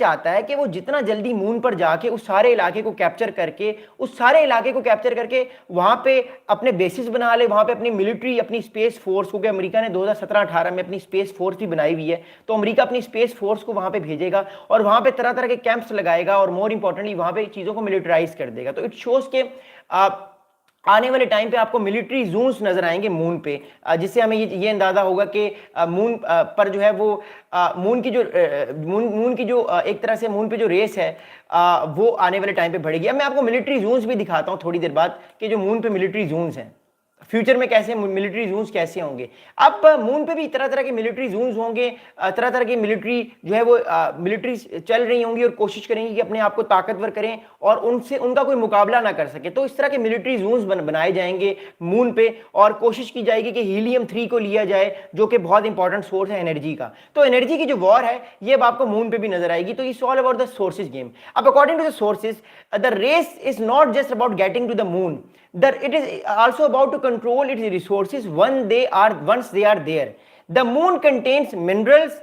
चाहता है कि वो जितना जल्दी मून पर जाके उस सारे इलाके को कैप्चर करके वहां पे अपने बेसिस बना ले, वहां पे अपनी मिलिट्री, अपनी स्पेस फोर्स को, अमेरिका ने 2017-18 में अपनी स्पेस फोर्स भी बनाई हुई है, तो अमेरिका अपनी स्पेस फोर्स को वहां पे भेजेगा और वहां पे तरह तरह के कैंप्स लगाएगा और मोर इंपॉर्टेंटली वहां पे चीजों को मिलिटराइज कर देगा। तो इट शोज के आने वाले टाइम पे आपको मिलिट्री जोन्स नजर आएंगे मून पे, जिससे हमें ये अंदाजा होगा कि मून पर जो है वो मून की जो एक तरह से मून पे जो रेस है वो आने वाले टाइम पे बढ़ेगी। अब मैं आपको मिलिट्री जोन्स भी दिखाता हूं थोड़ी देर बाद कि जो मून पे मिलिट्री जोन्स हैं फ्यूचर में कैसे मिलिट्री जोन्स कैसे होंगे। अब मून पे भी तरह तरह के मिलिट्री जोन्स होंगे, तरह तरह की मिलिट्री जो है वो मिलिट्री चल रही होंगी और कोशिश करेंगी कि अपने आप को ताकतवर करें और उनसे उनका कोई मुकाबला ना कर सके। तो इस तरह के मिलिट्री जोन्स बनाए जाएंगे मून पे और कोशिश की जाएगी कि हीलियम-3 को लिया जाए जो कि बहुत इंपॉर्टेंट सोर्स है एनर्जी का। तो एनर्जी की जो वॉर है ये अब आपको मून पे भी नजर आएगी। तो it's all about the sources game. अब according to the sources the race is not just about getting to the moon, it is also about to control its resources once they are there. The moon contains minerals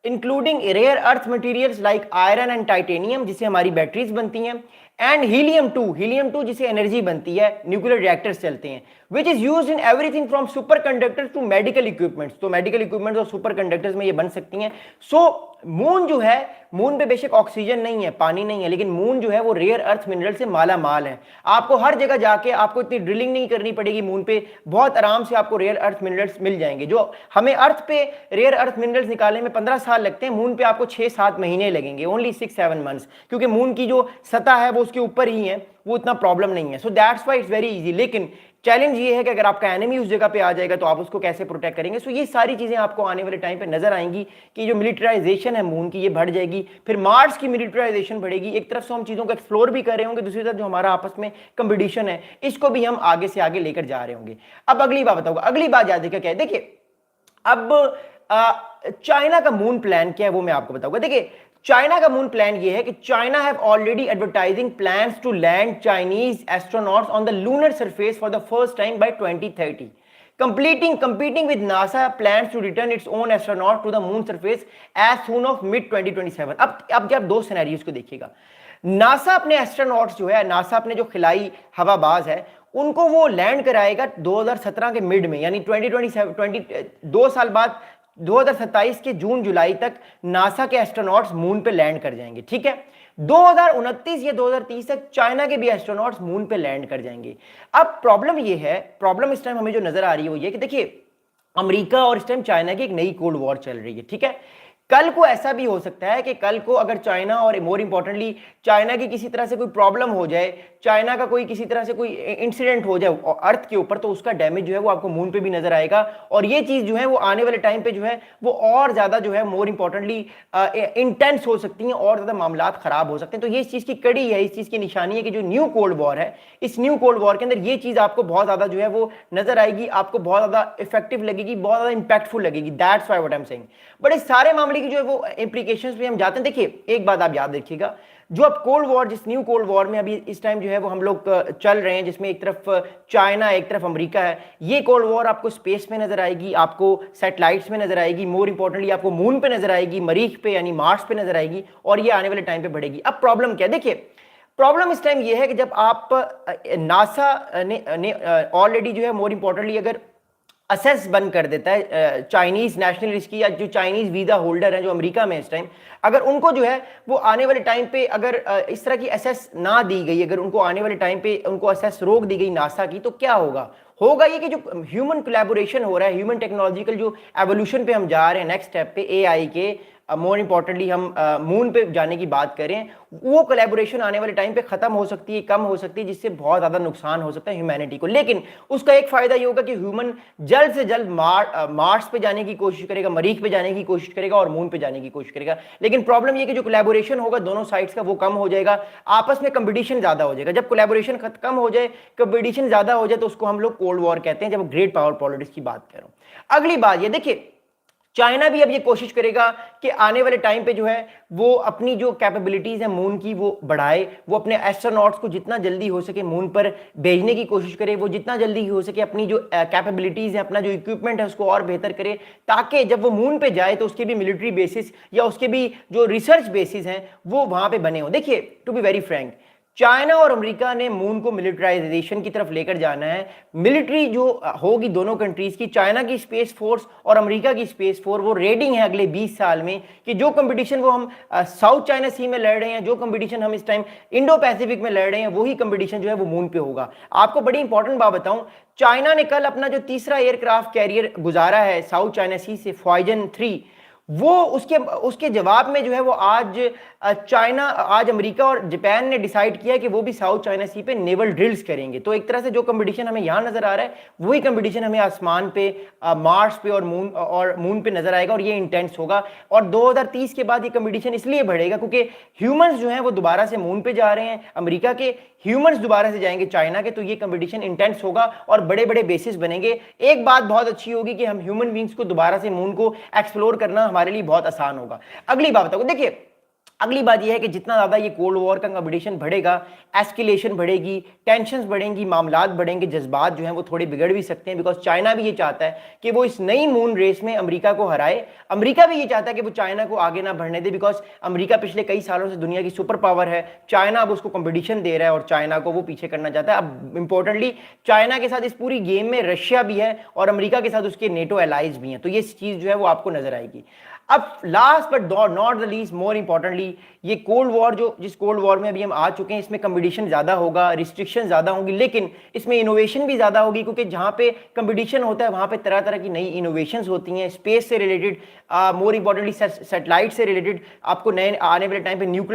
including rare earth materials like iron and titanium जिसे हमारी batteries बनती हैं, and helium 2 जिसे energy बनती है, nuclear reactors चलते हैं, which is used in everything from super conductors to medical equipments. तो मेडिकल इक्विपमेंट्स और सुपर कंडक्टर्स में ये बन सकती हैं। सो मून जो है, मून पे बेशक ऑक्सीजन नहीं है, पानी नहीं है, लेकिन मून जो है वो रेयर अर्थ मिनरल से माला माल है। आपको हर जगह जाके आपको इतनी ड्रिलिंग नहीं करनी पड़ेगी, मून पे बहुत आराम से आपको रेयर अर्थ मिनरल्स मिल जाएंगे। जो हमें अर्थ पे रेयर अर्थ मिनरल्स निकालने में 15 साल लगते हैं, मून पे आपको 6-7 महीने लगेंगे, ओनली 6-7 मंथ्स, क्योंकि मून की जो सतह है वो उसके ऊपर ही है, वो इतना प्रॉब्लम नहीं है। So that's why it's very easy. लेकिन चैलेंज ये है कि अगर आपका एनिमी उस जगह पे आ जाएगा तो आप उसको कैसे प्रोटेक्ट करेंगे। सो ये सारी चीजें आपको आने वाले टाइम पे नजर आएंगी कि जो मिलिटराइजेशन है मून की ये बढ़ जाएगी, फिर मार्स की मिलिटराइजेशन बढ़ेगी। एक तरफ से हम चीजों को एक्सप्लोर भी कर रहे होंगे, दूसरी तरफ जो हमारा आपस में कंपटीशन है इसको भी हम आगे से आगे लेकर जा रहे होंगे। अब अगली बात बताऊंगा, अगली बात याद रखिए क्या है। देखिए अब चाइना का मून प्लान क्या है वो मैं आपको बताऊंगा। देखिए चाइना का मून प्लान ये है कि China have already advertising plans to land Chinese astronauts on the lunar surface for the first time by 2030, competing with NASA plans to return its own astronaut to the moon surface as soon of mid 2027। अब जब दो scenarios को देखिएगा, NASA अपने astronauts जो है, NASA अपने जो खिलाई हवाबाज है उनको वो लैंड कराएगा 2017 के मिड में, यानी 2 साल बाद 2027 के जून जुलाई तक नासा के एस्ट्रोनॉट्स मून पे लैंड कर जाएंगे। ठीक है, 2029 या 2030 तक चाइना के भी एस्ट्रोनॉट्स मून पे लैंड कर जाएंगे। अब प्रॉब्लम ये है, प्रॉब्लम इस टाइम हमें जो नजर आ रही है वो ये कि देखिए अमेरिका और इस टाइम चाइना की एक नई कोल्ड वॉर चल रही है। ठीक है, कल को ऐसा भी हो सकता है कि कल को अगर चाइना और मोर इंपॉर्टेंटली चाइना की किसी तरह से कोई प्रॉब्लम हो जाए, चाइना का कोई किसी तरह से कोई इंसिडेंट हो जाए अर्थ के ऊपर, तो उसका डैमेज जो है वो आपको मून पे भी नजर आएगा। और ये चीज जो है वो आने वाले टाइम पे जो है वो और ज्यादा जो है मोर इंपॉर्टेंटली इंटेंस हो सकती है और ज्यादा मामला खराब हो सकते हैं। तो ये इस चीज की कड़ी है, इस चीज की निशानी है कि जो न्यू कोल्ड वॉर है, इस न्यू कोल्ड वॉर के अंदर ये चीज आपको बहुत ज्यादा जो है वो नजर आएगी, आपको बहुत ज्यादा इफेक्टिव लगेगी, बहुत ज्यादा इंपैक्टफुल लगेगी। That's why what I am saying. But इस सारे मामले की जो है वो इंप्लीकेशंस पे हम जाते हैं। देखिए एक बात आप याद रखिएगा, जो अब कोल्ड वॉर, जिस न्यू कोल्ड वॉर में अभी इस टाइम जो है वो हम लोग चल रहे हैं, जिसमें एक तरफ चाइना एक तरफ अमेरिका है, ये कोल्ड वॉर आपको स्पेस में नजर आएगी, आपको सैटेलाइट्स में नजर आएगी, मोर इंपॉर्टेंटली आपको मून पे नजर आएगी, मरीख पे यानी मार्स पे नजर आएगी, और ये आने वाले टाइम पे बढ़ेगी। अब प्रॉब्लम क्या है, देखिए प्रॉब्लम इस टाइम ये है कि जब आप नासा ने ऑलरेडी जो है मोर इंपॉर्टेंटली अगर असेस बंद कर देता है चाइनीज नेशनलिस्ट की, या जो चाइनीज वीजा होल्डर है जो अमेरिका में इस टाइम, अगर उनको जो है वो आने वाले टाइम पे अगर इस तरह की असेस ना दी गई, अगर उनको आने वाले टाइम पे उनको असेस रोक दी गई नासा की, तो क्या होगा ये कि जो ह्यूमन कोलैबोरेशन हो रहा है, ह्यूमन टेक्नोलॉजिकल जो एवोल्यूशन पे हम जा रहे हैं नेक्स्ट स्टेप पे एआई के, मोर इंपॉर्टेंटली हम मून पे जाने की बात करें, वो कोलैबोरेशन आने वाले टाइम पे खत्म हो सकती है, कम हो सकती है, जिससे बहुत ज्यादा नुकसान हो सकता है ह्यूमैनिटी को। लेकिन उसका एक फायदा ये होगा कि ह्यूमन जल्द से जल्द मार्स पे जाने की कोशिश करेगा, मरीख पे जाने की कोशिश करेगा और मून पे जाने की कोशिश करेगा। लेकिन प्रॉब्लम ये कि जो कोलैबोरेशन होगा दोनों साइड्स का वो कम हो जाएगा, आपस में कंपटीशन ज्यादा हो जाएगा। जब कोलैबोरेशन कम हो जाए, कंपटीशन ज्यादा हो जाए, तो उसको हम लोग कोल्ड वॉर कहते हैं, जब ग्रेट पावर पॉलिटिक्स की बात कर रहा हूं। अगली बात ये देखिए, चाइना भी अब ये कोशिश करेगा कि आने वाले टाइम पे जो है वो अपनी जो कैपेबिलिटीज है मून की वो बढ़ाए, वो अपने एस्ट्रोनॉट्स को जितना जल्दी हो सके मून पर भेजने की कोशिश करे, वो जितना जल्दी हो सके अपनी जो कैपेबिलिटीज है, अपना जो इक्विपमेंट है उसको और बेहतर करे, ताकि जब वो मून पे जाए तो उसके भी मिलिट्री बेसिस या उसके भी जो रिसर्च बेसिस हैं वो वहां पे बने हो। देखिए, to be very frank, China और अमेरिका ने मून को मिलिटराइजेशन की तरफ लेकर जाना है। मिलिट्री जो होगी दोनों कंट्रीज की, चाइना की स्पेस फोर्स और अमेरिका की स्पेस फोर्स, वो रेडिंग है अगले 20 साल में कि जो कंपटीशन वो हम साउथ चाइना सी में लड़ रहे हैं, जो कंपटीशन हम इस टाइम इंडो पैसिफिक में लड़ रहे हैं, वही कंपटीशन जो है वो मून पे होगा। आपको बड़ी इंपॉर्टेंट बात बताऊं, चाइना ने कल अपना जो तीसरा एयरक्राफ्ट कैरियर गुजारा है साउथ चाइना सी से, फॉयजन 3, वो उसके उसके जवाब में जो है वो आज आज अमेरिका और जापान ने डिसाइड किया कि वो भी साउथ चाइना सी पे नेवल ड्रिल्स करेंगे। तो एक तरह से जो कंपटीशन हमें यहां नजर आ रहा है वही कंपटीशन हमें आसमान पे, मार्स पे और मून पे नजर आएगा, और ये इंटेंस होगा। और 2030 के बाद ये कंपटीशन इसलिए बढ़ेगा क्योंकि ह्यूमंस जो हैं वो दोबारा से मून पे जा रहे हैं, अमेरिका के ह्यूमंस दोबारा से जाएंगे चाइना के, तो ये कंपटीशन इंटेंस होगा और बड़े बड़े बेसिस बनेंगे। एक बात बहुत अच्छी होगी कि हम ह्यूमन बींग्स को दोबारा से मून को एक्सप्लोर करना हमारे लिए बहुत आसान होगा। अगली बात बताओ, देखिए अगली बात यह है कि जितना ज्यादा ये कोल्ड वॉर का कंपटीशन बढ़ेगा, एस्केलेशन बढ़ेगी, टेंशंस बढ़ेंगी, मामलात बढ़ेंगे, जज्बात जो हैं वो थोड़े बिगड़ भी सकते हैं, बिकॉज चाइना भी ये चाहता है कि वो इस नई मून रेस में अमेरिका को हराए। अमेरिका भी ये चाहता है कि वो चाइना को आगे ना बढ़ने दे, बिकॉज अमेरिका पिछले कई सालों से दुनिया की सुपर पावर है, चाइना अब उसको कंपटीशन दे रहा है और चाइना को वो पीछे करना चाहता है। अब इंपॉर्टेंटली चाइना के साथ इस पूरी गेम में रशिया भी है और अमेरिका के साथ उसके नेटो एलाइज भी हैं, तो ये चीज जो है वो आपको नजर आएगी। अब last but not the least, more importantly, ये कोल्ड वॉर जिस कोल्ड वॉर में अभी हम आ चुके हैं, इसमें कंपटीशन ज्यादा होगा, रिस्ट्रिक्शन ज्यादा होंगी, लेकिन इसमें इनोवेशन भी ज्यादा होगी, क्योंकि जहां पे कंपटीशन होता है वहां पे तरह तरह की नई इनोवेशंस होती हैं, स्पेस से रिलेटेड, मोर इंपॉर्टेंटली सैटेलाइट से रिलेटेड। आपको नए आने वाले टाइम पे न्यूक्लियर